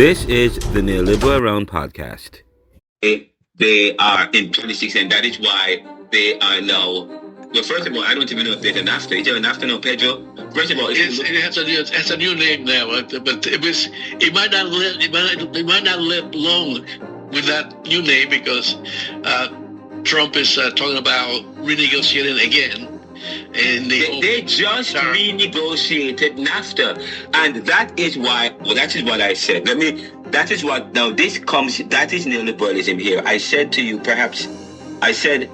This is the Neoliberal Round Podcast. They are in 26, and that is why they are now. Well, first of all, I don't even know if there's an after. Is there an after now, Pedro? First of all, it has a new name now, but it might not live long with that new name because Trump is talking about renegotiating again. And they just renegotiated NAFTA, and that is why. Well, that is what I said. That is what. Now this comes. That is neoliberalism here. I said to you, perhaps. I said,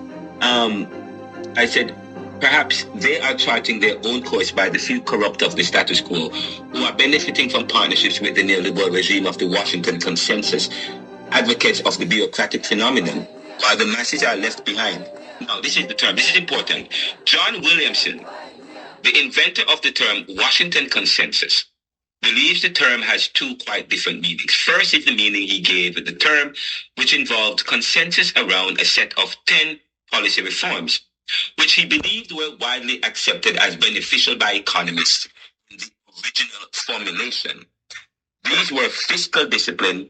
perhaps they are charting their own course by the few corrupt of the status quo, who are benefiting from partnerships with the neoliberal regime of the Washington Consensus, advocates of the bureaucratic phenomenon, while the masses are left behind. Now, this is the term. This is important. John Williamson, the inventor of the term Washington Consensus, believes the term has two quite different meanings. First is the meaning he gave the term, which involved consensus around a set of 10 policy reforms, which he believed were widely accepted as beneficial by economists in the original formulation. These were fiscal discipline,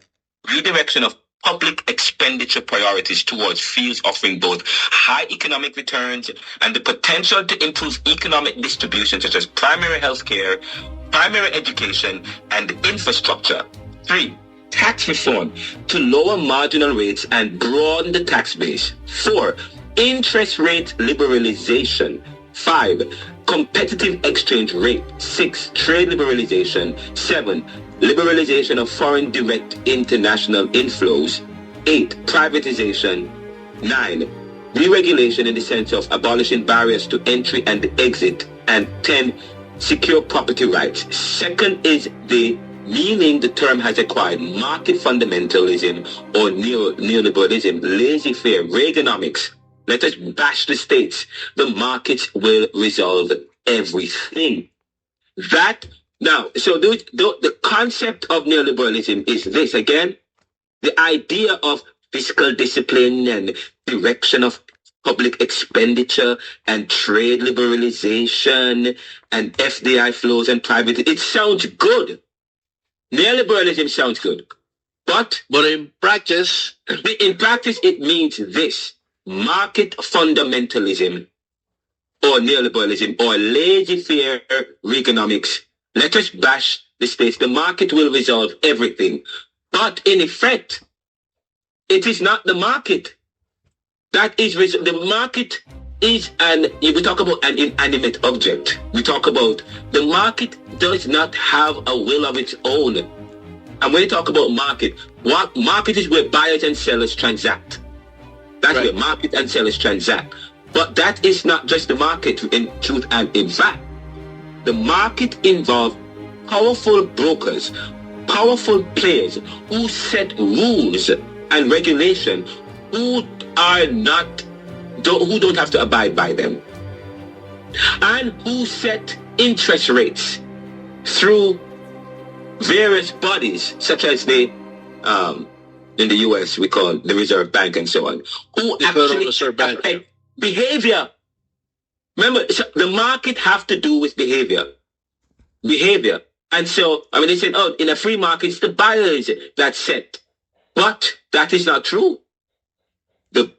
redirection of public expenditure priorities towards fields offering both high economic returns and the potential to improve economic distribution, such as primary health care, primary education, and infrastructure. 3. Tax reform to lower marginal rates and broaden the tax base. 4. Interest rate liberalization. 5. Competitive exchange rate. 6. Trade liberalization. 7. Liberalization of foreign direct international inflows. 8. Privatization. 9. Deregulation in the sense of abolishing barriers to entry and exit. And 10. Secure property rights. Second is the meaning the term has acquired: market fundamentalism or neoliberalism, laissez-faire, Reaganomics. Let us bash the states. The markets will resolve everything. So the concept of neoliberalism is this, again, the idea of fiscal discipline and direction of public expenditure and trade liberalization and FDI flows and private. It sounds good. Neoliberalism sounds good. But in practice, it means this: market fundamentalism or neoliberalism or laissez-faire Reaganomics. Let us bash the states. The market will resolve everything. But in effect, it is not the market. The market is we talk about an inanimate object. We talk about the market does not have a will of its own. And when you talk about market is where buyers and sellers transact. That's right. Where market and sellers transact. But that is not just the market in truth and in fact. The market involves powerful brokers, powerful players who set rules and regulation who don't have to abide by them, and who set interest rates through various bodies such as in the US we call the Reserve Bank and so on, who actually affect behavior. Remember, so the market have to do with behavior. And so, they said, in a free market, it's the buyers that set. But that is not true. The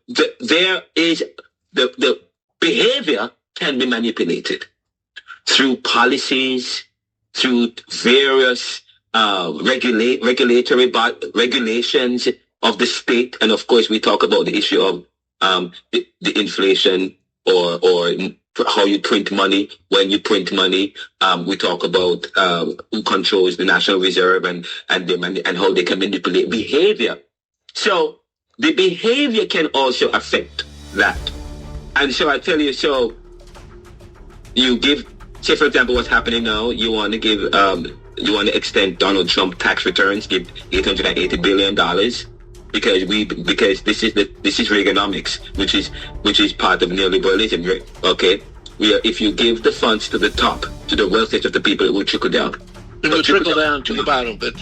behavior can be manipulated through policies, through various regulatory regulations of the state. And of course, we talk about the issue of the inflation or how you print money, when you print money. We talk about who controls the National Reserve and how they can manipulate behavior. So the behavior can also affect that. And so I tell you, so you give, say for example, what's happening now, you want to extend Donald Trump tax returns, give $880 billion. Because this is Reaganomics, which is part of neoliberalism, okay? If you give the funds to the top, to the wealthiest of the people, it will trickle down. It will trickle down to the bottom, but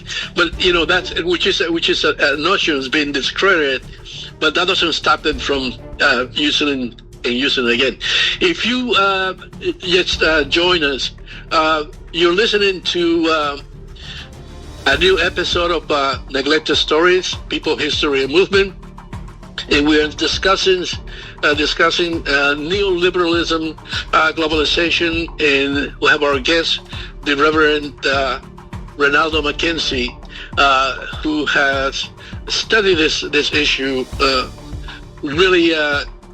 that's which is a notion that's been discredited, but that doesn't stop them from using it again. If you just join us, you're listening to a new episode of Neglected Stories, People, History, and Movement. And we are discussing neoliberalism, globalization, and we have our guest, the Reverend Renaldo McKenzie, who has studied this issue really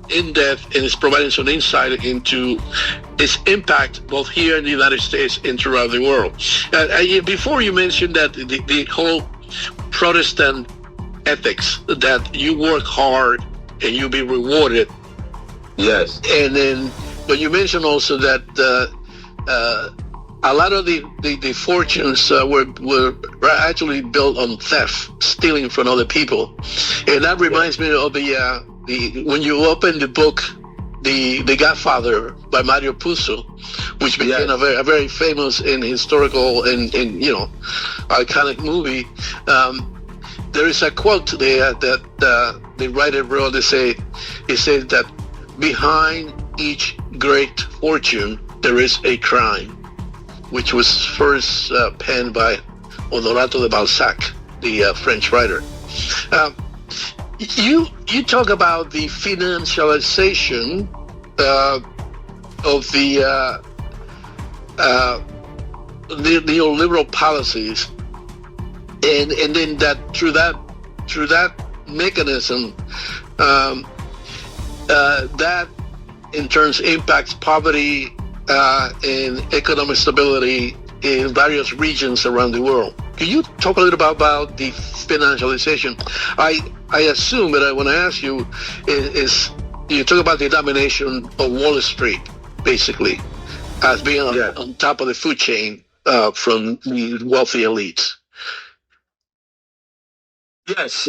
in depth, and is providing some insight into its impact both here in the United States and throughout the world. Before you mentioned that the whole Protestant ethics, that you work hard and you'll be rewarded. Yes. And then, but you mentioned also that a lot of the fortunes were actually built on theft, stealing from other people. And that reminds me of the when you open the book, the Godfather by Mario Puzo, which became a very famous and historical and iconic movie. There is a quote there that the writer wrote. He said that behind each great fortune there is a crime, which was first penned by Honorato de Balzac, the French writer. You talk about the financialization of the neoliberal policies, and then that through that mechanism, that in turn impacts poverty and economic stability in various regions around the world. Can you talk a little bit about the financialization? I assume that when I ask you, is you talk about the domination of Wall Street, basically, as being on top of the food chain from the wealthy elites. Yes.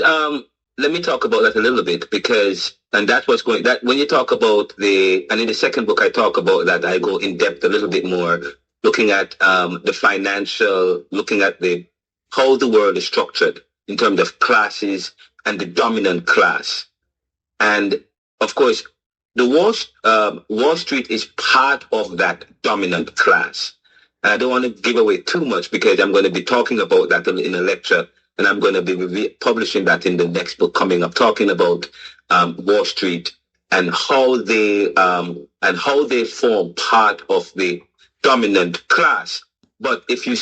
Let me talk about that a little bit, because, and that was going, that when you talk about and in the second book I talk about that, I go in depth a little bit more, looking at the financial, looking at how the world is structured in terms of classes and the dominant class. And of course, the Wall Street is part of that dominant class. And I don't want to give away too much, because I'm going to be talking about that in a lecture, and I'm going to be publishing that in the next book coming up, talking about Wall Street and how they form part of the dominant class. But if you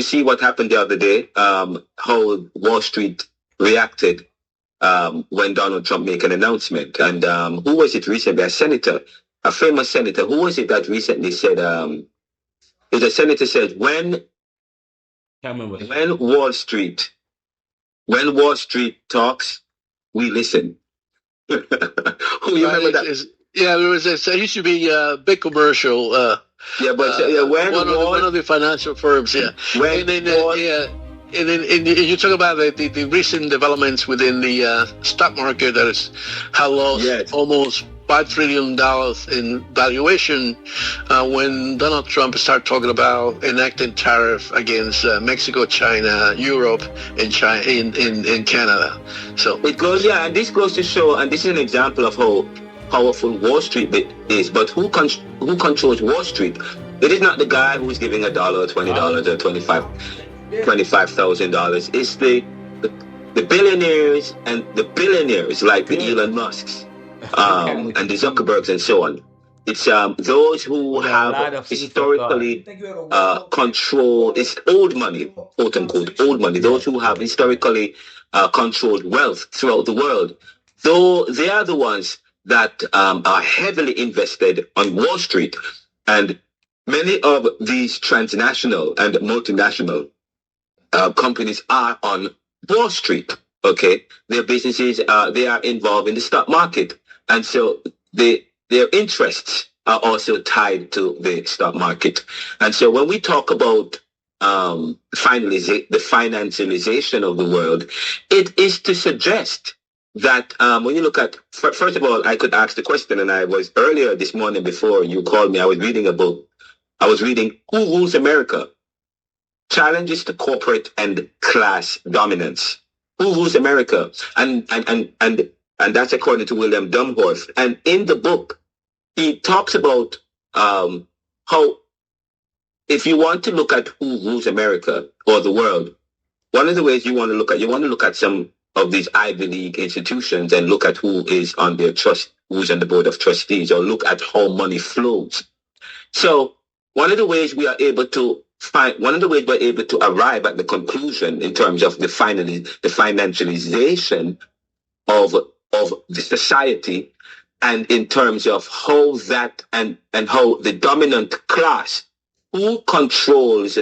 see what happened the other day, how Wall Street reacted when Donald Trump made an announcement, and who was it recently? A famous senator. Who was it that recently said? The senator said, when Wall Street talks, we listen. You remember that? There used to be a big commercial. When one of the financial firms. And then you talk about the recent developments within the stock market that has lost almost $5 trillion in valuation when Donald Trump started talking about enacting tariff against Mexico, China, Europe, and China in Canada. So it goes, and this goes to show, and this is an example of how powerful Wall Street is. But who controls Wall Street? It is not the guy who's giving $1, $20, or $25,000. It's the billionaires and the billionaires like the Elon Musks. And the Zuckerbergs and so on. It's those who have historically controlled, it's old money, quote unquote, old money, those who have historically controlled wealth throughout the world. Though they are the ones that are heavily invested on Wall Street. And many of these transnational and multinational companies are on Wall Street. Okay, their businesses, they are involved in the stock market. And so their interests are also tied to the stock market. And so when we talk about the financialization of the world, it is to suggest that when you look at, first of all, I could ask the question, and I was earlier this morning before you called me, I was reading a book. I was reading Who Rules America? Challenges to Corporate and Class Dominance. Who Rules America? And that's according to William Dumhorth. And in the book, he talks about how if you want to look at who rules America or the world, one of the ways you want to look at some of these Ivy League institutions and look at who is on their trust, who's on the board of trustees, or look at how money flows. So one of the ways we're able to arrive at the conclusion in terms of the financialization of the society, and in terms of how that and how the dominant class, who controls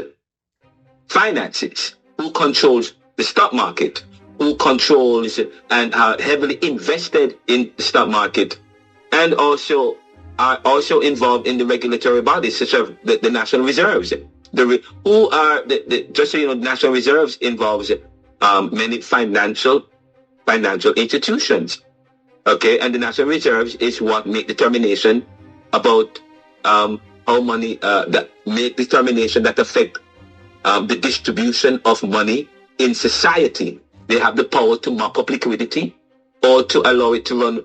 finances, who controls the stock market, who controls and are heavily invested in the stock market, and also are also involved in the regulatory bodies such as the national reserves. Just so you know, the national reserves involves many financial institutions. Okay, and the national reserves is what make determination about how money that make determination that affect the distribution of money in society. They have the power to mop up liquidity or to allow it to run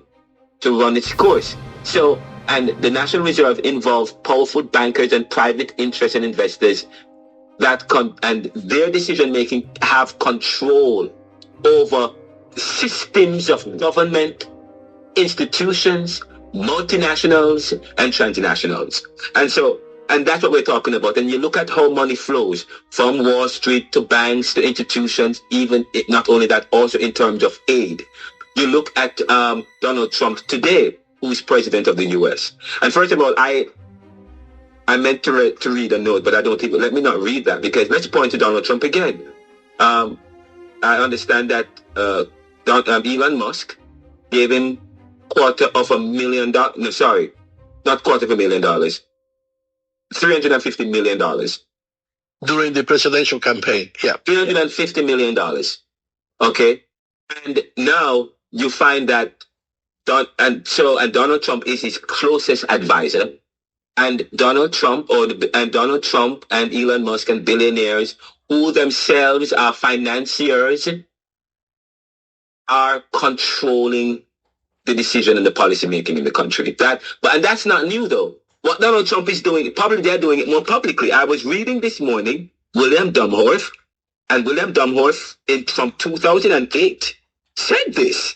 its course. So, and the National Reserve involves powerful bankers and private interest and investors and their decision making have control over systems of government, institutions, multinationals, and transnationals. And that's what we're talking about. And you look at how money flows from Wall Street to banks to institutions, not only that, also in terms of aid. You look at Donald Trump today, who's president of the U.S. And first of all, I meant to read a note, but I don't even, let me not read that, because let's point to Donald Trump again. I understand that Elon Musk gave him $250,000, no, sorry, not $250,000, $350 million. During the presidential campaign, yeah. $350 million. Okay? And now you find that Donald Trump is his closest advisor. And Donald Trump and Elon Musk and billionaires who themselves are financiers are controlling the decision and the policy making in the country. And that's not new though. What Donald Trump is doing, probably they're doing it more publicly. I was reading this morning William Domhoff, and William Domhoff from 2008 said this.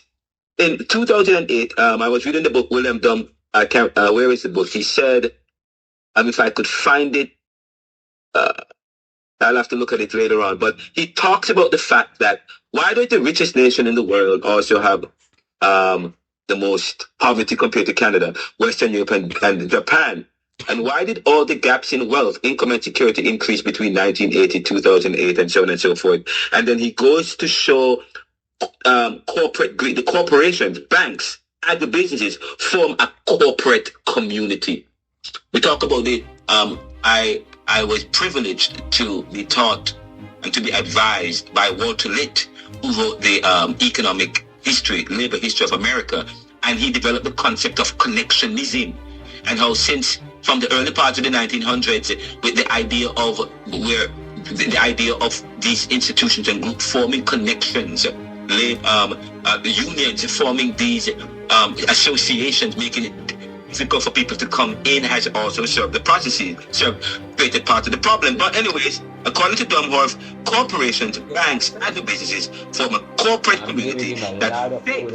In 2008, I was reading the book William Dom. Where is the book? He said, if I could find it, I'll have to look at it later on. But he talks about the fact that why don't the richest nation in the world also have the most poverty compared to Canada, Western Europe, and Japan? And why did all the gaps in wealth, income, and security increase between 1980, 2008, and so on and so forth? And then he goes to show corporate greed. The corporations, banks, agribusinesses form a corporate community. We talk about the. I was privileged to be taught and to be advised by Walter Litt, who wrote the economic history, labor history of America, and he developed the concept of connectionism, and how since from the early part of the 1900s, with the idea of these institutions and groups forming connections, unions forming these associations, making it difficult for people to come in, has also served created part of the problem. But anyways, according to Domhoff, corporations, banks, and businesses form a corporate community that face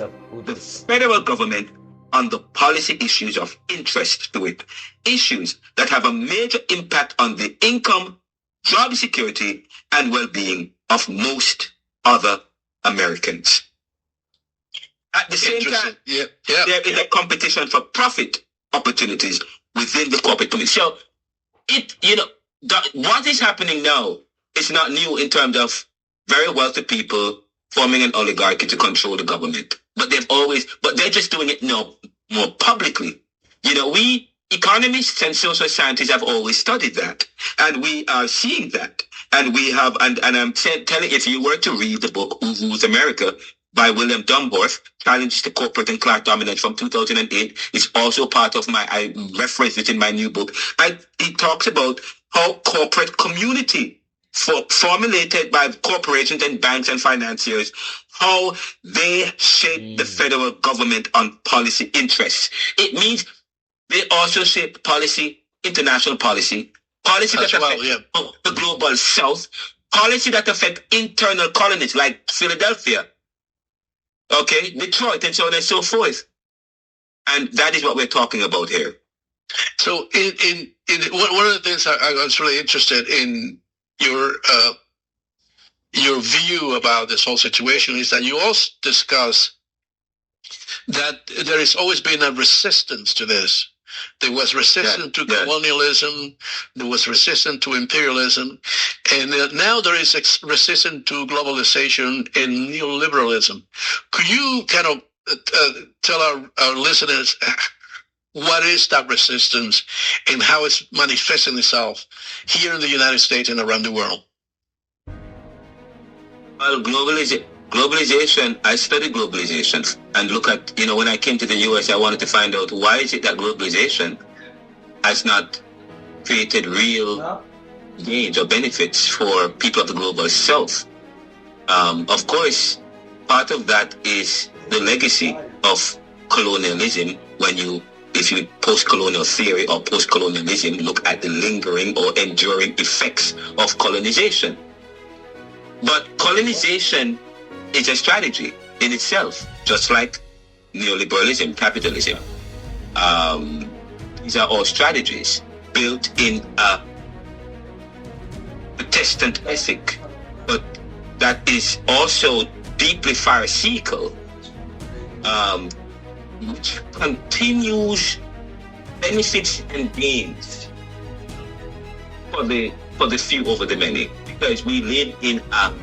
the federal government on the policy issues of interest to it, issues that have a major impact on the income, job security, and well-being of most other Americans. At the same time, there is a competition for profit opportunities within the corporate community. So, what is happening now is not new in terms of very wealthy people forming an oligarchy to control the government. But they're just doing it now more publicly. We economists and social scientists have always studied that, and we are seeing that. And we have, and I'm telling, if you were to read the book Who Rules America by William Domhoff, Challenge to Corporate and Class Dominance from 2008, is also part of I reference it in my new book. He talks about how corporate community, formulated by corporations and banks and financiers, how they shape the federal government on policy interests. It means they also shape policy, international policy, policy that affect the global south, policy that affect internal colonies like Philadelphia, okay, Detroit, and so on and so forth. And that is what we're talking about here. So in one of the things I was really interested in your view about this whole situation is that you also discuss that there has always been a resistance to this. There was resistance to colonialism, there was resistance to imperialism, and now there is resistance to globalization and neoliberalism. Could you kind of tell our listeners what is that resistance and how it's manifesting itself here in the United States and around the world? Well, globalization, I studied globalization and look at, when I came to the US, I wanted to find out why is it that globalization has not created real gains or benefits for people of the global south. Of course, part of that is the legacy of colonialism. If you post-colonial theory or post-colonialism, look at the lingering or enduring effects of colonization. But colonization is a strategy in itself, just like neoliberalism, capitalism. These are all strategies built in a Protestant ethic, but that is also deeply Pharisaical, which continues benefits and gains for the few over the many, because we live in a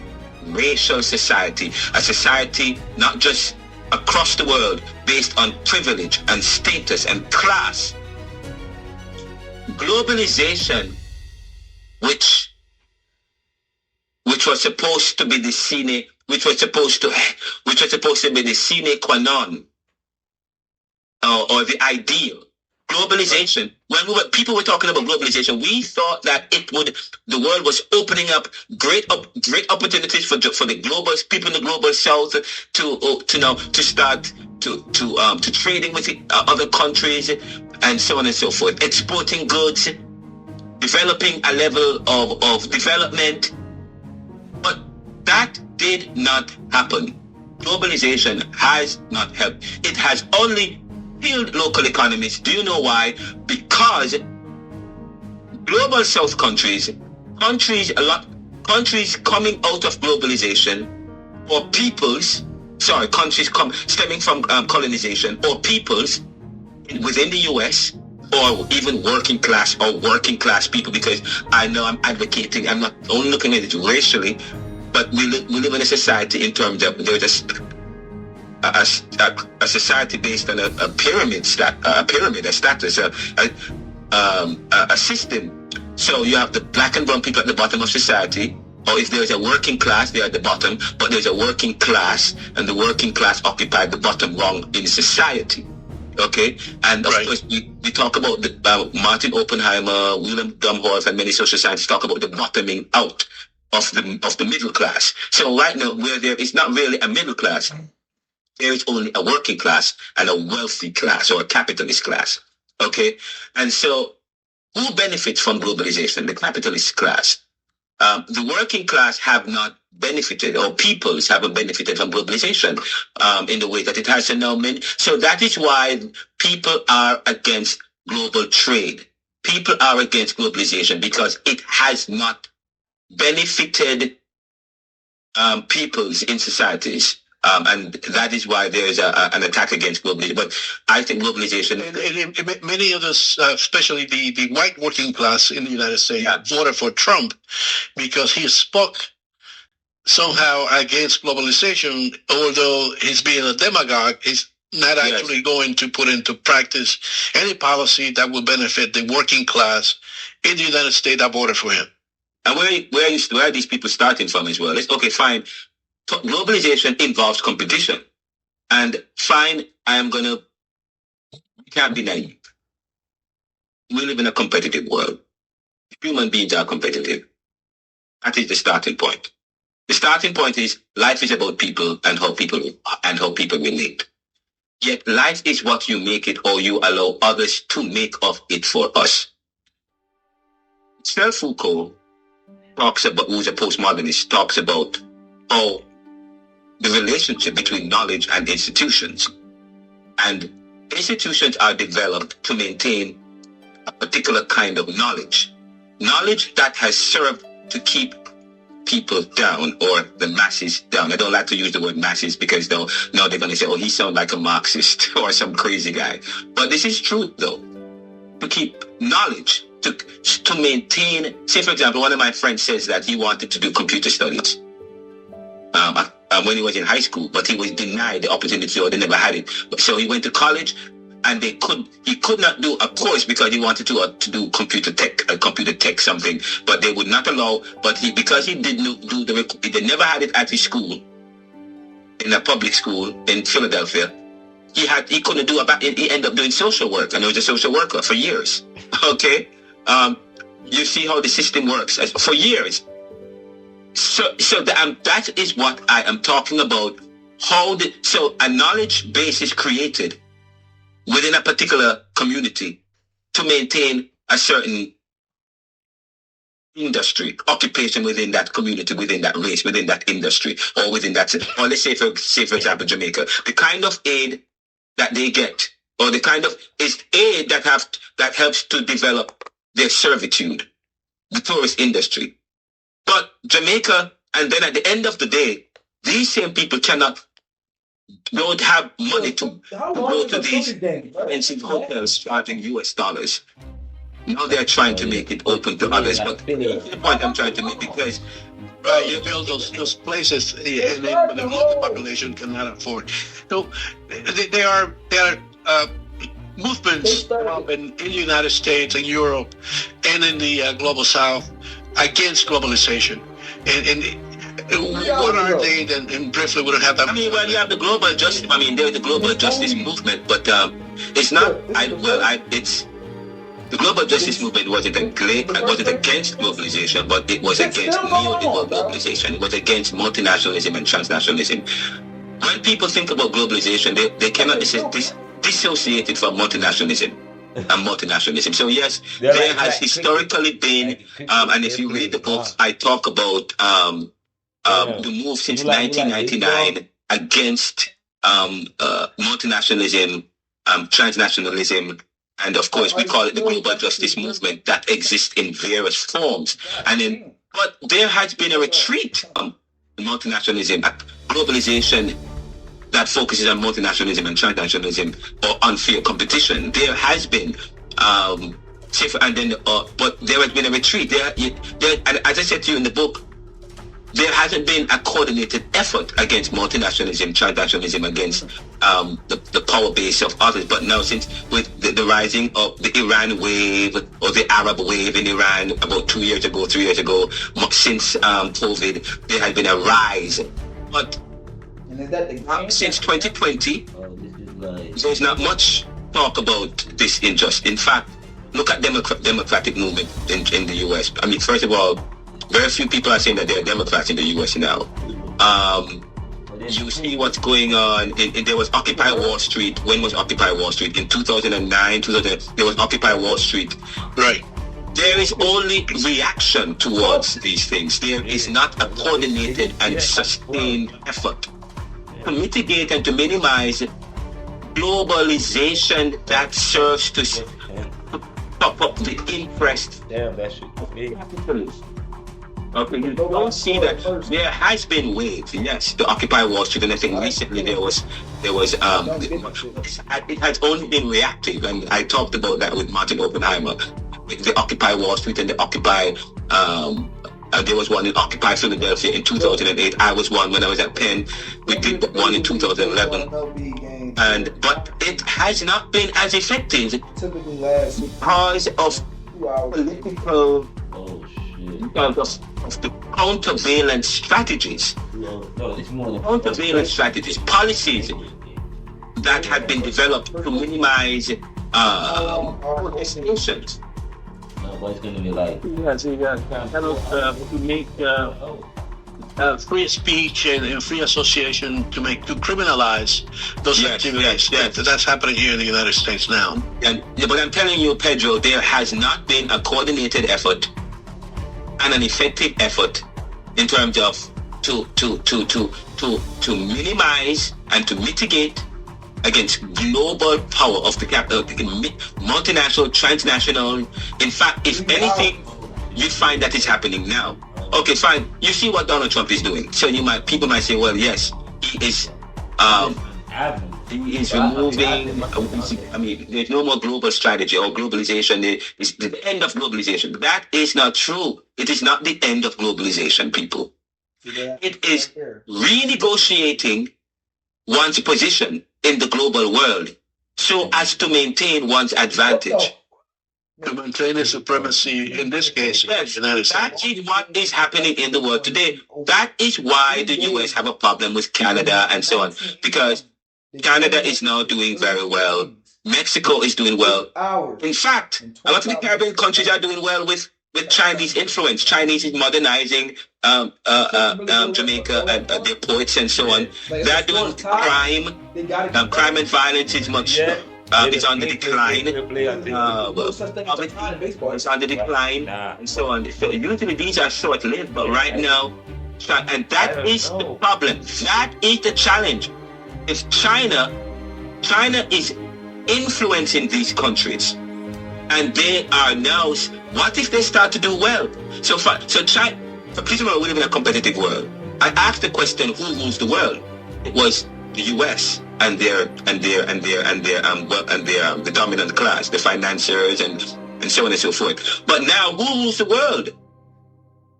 racial society, a society not just across the world based on privilege and status and class. Globalization, which was supposed to be the sine qua non, or the ideal. Globalization, when people were talking about globalization, we thought that the world was opening up great opportunities for the global people in the global south to start to trading with other countries and so on and so forth, exporting goods, developing a level of development. But that did not happen. Globalization has not helped. It has only killed local economies. Do you know why? Because global south countries coming out of globalization, or countries stemming from colonization, or peoples within the US, or even working class people, because I know I'm advocating, I'm not only looking at it racially, but we live in a society in terms of there's a society based on a pyramid, a status, a system. So you have the black and brown people at the bottom of society, or if there's a working class, they're at the bottom, but there's a working class, and the working class occupy the bottom rung in society. Okay, and of course we talk about Martin Oppenheimer, William Gumholz, and many social scientists talk about the bottoming out of the middle class. So right now, where there is not really a middle class, there is only a working class and a wealthy class, or a capitalist class. Okay, and so who benefits from globalization? The capitalist class. The working class have not benefited, or peoples haven't benefited from globalization in the way that it has now been. So that is why people are against global trade. People are against globalization because it has not benefited peoples in societies. And that is why there is an attack against globalization. But I think globalization... And many of us, especially the white working class in the United States, voted for Trump because he spoke somehow against globalization, although he's being a demagogue. He's not actually going to put into practice any policy that will benefit the working class in the United States that voted for him. And where are these people starting from as well? Okay, fine. Globalization involves competition. And fine, we can't be naive. We live in a competitive world. Human beings are competitive. That is the starting point. The starting point is life is about people and how people relate. Yet life is what you make it, or you allow others to make of it for us. Foucault talks about, who's a postmodernist, talks about how the relationship between knowledge and institutions. And institutions are developed to maintain a particular kind of knowledge. Knowledge that has served to keep people down, or the masses down. I don't like to use the word masses because now they're going to say, oh, he sounds like a Marxist or some crazy guy. But this is true, though. To keep knowledge, to maintain, say, for example, one of my friends says that he wanted to do computer studies when he was in high school, but he was denied the opportunity, or they never had it. So he went to college, and he could not do a course because he wanted to do computer tech something, but they would not allow. But because he didn't do they never had it at his school, in a public school in Philadelphia. He couldn't do he ended up doing social work, and he was a social worker for years. Okay, you see how the system works for years. So that is what I am talking about. So a knowledge base is created within a particular community to maintain a certain industry, occupation within that community, within that race, within that industry, or within that, or let's say for example, Jamaica, the kind of aid that they get, or the kind of is aid that helps to develop their servitude, the tourist industry. But Jamaica, and then at the end of the day, these same people don't have money to go to these expensive hotels charging US dollars. Now they're trying to make it open to others, but the point I'm trying to make, because you build those places, and then the local population cannot afford. So there are movements in the United States and Europe and in the global South against globalization, and what are they? And briefly, we don't have that. I mean, well, you have the global justice. I mean, there's the global justice movement, but it's not. It's the global justice movement wasn't against globalization, but it was against neoliberal globalization. It was against multinationalism and transnationalism. When people think about globalization, they cannot dissociate it from multinationalism and multinationalism. So yes, there has historically been, and if you read the books, I talk about the move since 1999 against multinationalism, transnationalism, and of course we call it the global justice movement that exists in various forms. But there has been a retreat from multinationalism, globalization that focuses on multinationalism and transnationalism or unfair competition. There has been, but there has been a retreat. And as I said to you in the book, there hasn't been a coordinated effort against multinationalism, transnationalism, against the power base of others. But now, since with the rising of the Iran wave or the Arab wave in Iran about 3 years ago, since COVID, there has been a rise. But since 2020, there's not much talk about this injustice. In fact, look at democratic movement in the US. I mean, first of all, very few people are saying that they're Democrats in the US now. You see what's going on. There was Occupy Wall Street. When was Occupy Wall Street? In 2009, there was Occupy Wall Street. Right. There is only reaction towards these things. There is not a coordinated and sustained effort to mitigate and to minimize globalization that serves to top up the interest of capitalism. Okay, you don't see that there has been waves. Yes, the Occupy Wall Street, and I think recently there was it has only been reactive, and I talked about that with Martin Oppenheimer, with the Occupy Wall Street and the Occupy. There was one in Occupy Philadelphia in 2008. I was one when I was at Penn. We did one in 2011, but it has not been as effective because of political. Because of the countervailing strategies, policies that have been developed to minimize protestations. What's going to be like? To make free speech and free association to criminalize those activities. Yes. That's happening here in the United States now. But I'm telling you, Pedro, there has not been a coordinated effort and an effective effort in terms of to minimize and to mitigate against global power of the capital, multinational, transnational. In fact, if anything, you find that it's happening now. Okay, fine. You see what Donald Trump is doing. So people might say, well, yes, he is removing. I mean, there's no more global strategy or globalization. It's the end of globalization. That is not true. It is not the end of globalization, people. It is renegotiating one's position in the global world so as to maintain one's advantage. To maintain a supremacy, in this case, yes, the United States. that is what is happening in the world today. That is why the US have a problem with Canada and so on, because Canada is now doing very well. Mexico is doing well. In fact, a lot of the Caribbean countries are doing well with Chinese influence. Chinese is modernizing Jamaica and their ports and so on. They're doing crime. Crime and violence is much. It's on the decline. It's on the decline and so on. So usually these are short-lived, but right now, and that is the problem. That is the challenge. If China is influencing these countries, and they are now. What if they start to do well? So China. Please remember, we live in a competitive world. I asked the question, who rules the world? It was the U.S. and the dominant class, the financiers and so on and so forth. But now, who rules the world?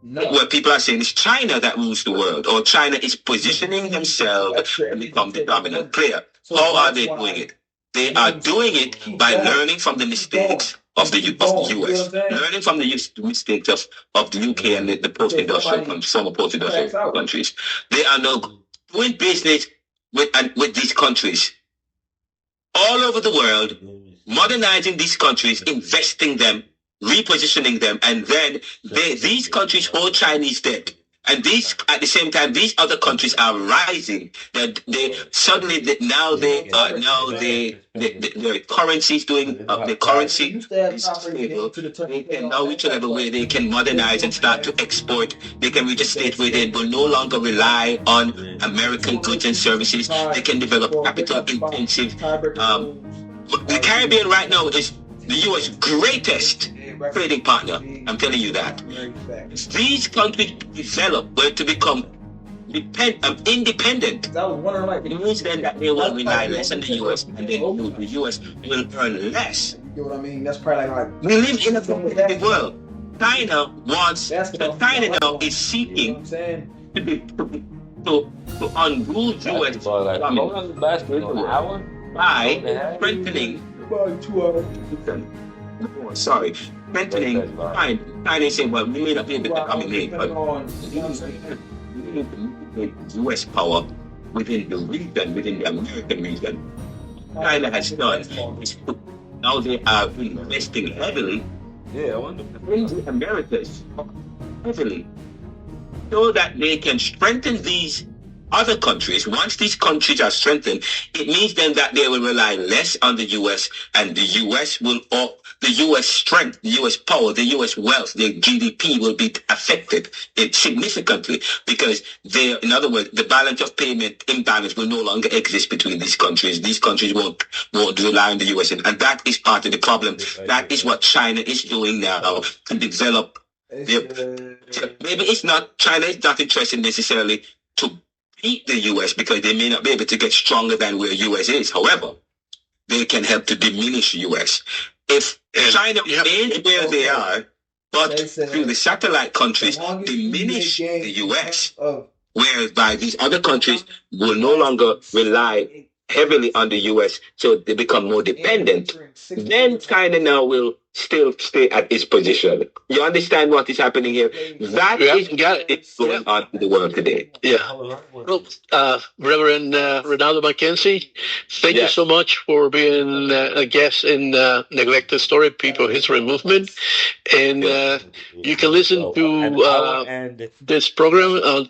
No. Where people are saying it's China that rules the world, or China is positioning themselves to become the dominant player. How are they doing it? They are doing it by learning from the mistakes of the U.S., learning from the mistakes of the U.K. and the post-industrial countries, former post-industrial countries. They are now doing business with these countries all over the world, modernizing these countries, investing them, repositioning them, and then these countries hold Chinese debt. And at the same time, these other countries are rising. Their currency is doing the currency is stable. They can now reach a level where they can modernize and start to export. They can reach a state where they will no longer rely on American goods and services. They can develop capital intensive. The Caribbean right now is the U.S. greatest trading partner. I'm telling you that. These countries develop where to become independent. It means then that they will rely less on the U.S. and then the U.S. will earn less. You know what I mean? That's probably like we live in a competitive world. China now is seeking to undo U.S. by strengthening. Strengthening. China is saying, well, we may not be able to dominate, but U.S. power within the region, within the American region. China has done is now they are investing heavily in the Americas, heavily, so that they can strengthen these other countries. Once these countries are strengthened, it means then that they will rely less on the U.S. and the U.S. the U.S. strength, the U.S. power, the U.S. wealth, the GDP will be affected significantly because in other words, the balance of payment imbalance will no longer exist between these countries. These countries won't rely on the U.S. And that is part of the problem. That is what China is doing now to develop. Maybe China is not interested necessarily to beat the U.S. because they may not be able to get stronger than where U.S. is. However, they can help to diminish U.S. If China remains where they are, but through the satellite countries diminish the U.S., whereby these other countries will no longer rely heavily on the U.S., so they become more dependent, then China now will still stay at its position. You understand what is happening here? That is going on in the world today. Yeah. Well, Reverend Renaldo McKenzie, thank you so much for being a guest in Neglected Story People History Movement. And you can listen to this program on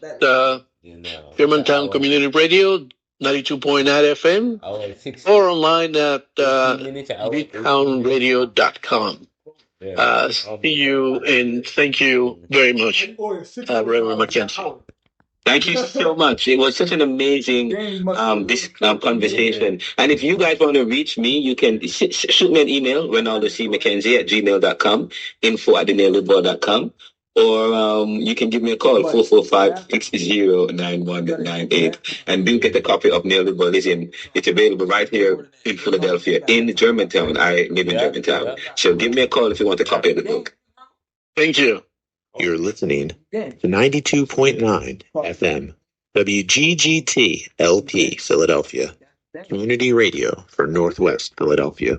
Germantown Community Radio, 92.9 FM, or online at beattownradio.com. See you and thank you very much, Reverend McKenzie. Thank you so much. It was such an amazing conversation. And if you guys want to reach me, you can shoot me an email, renaldocmckenzie@gmail.com, info@neoliberal.com. Or you can give me a call, 445-609-1198. And do get a copy of Neoliberalism. It's available right here in Philadelphia, in Germantown. I live in Germantown. So give me a call if you want a copy of the book. Thank you. You're listening to 92.9 FM, WGGT LP, Philadelphia, community radio for Northwest Philadelphia.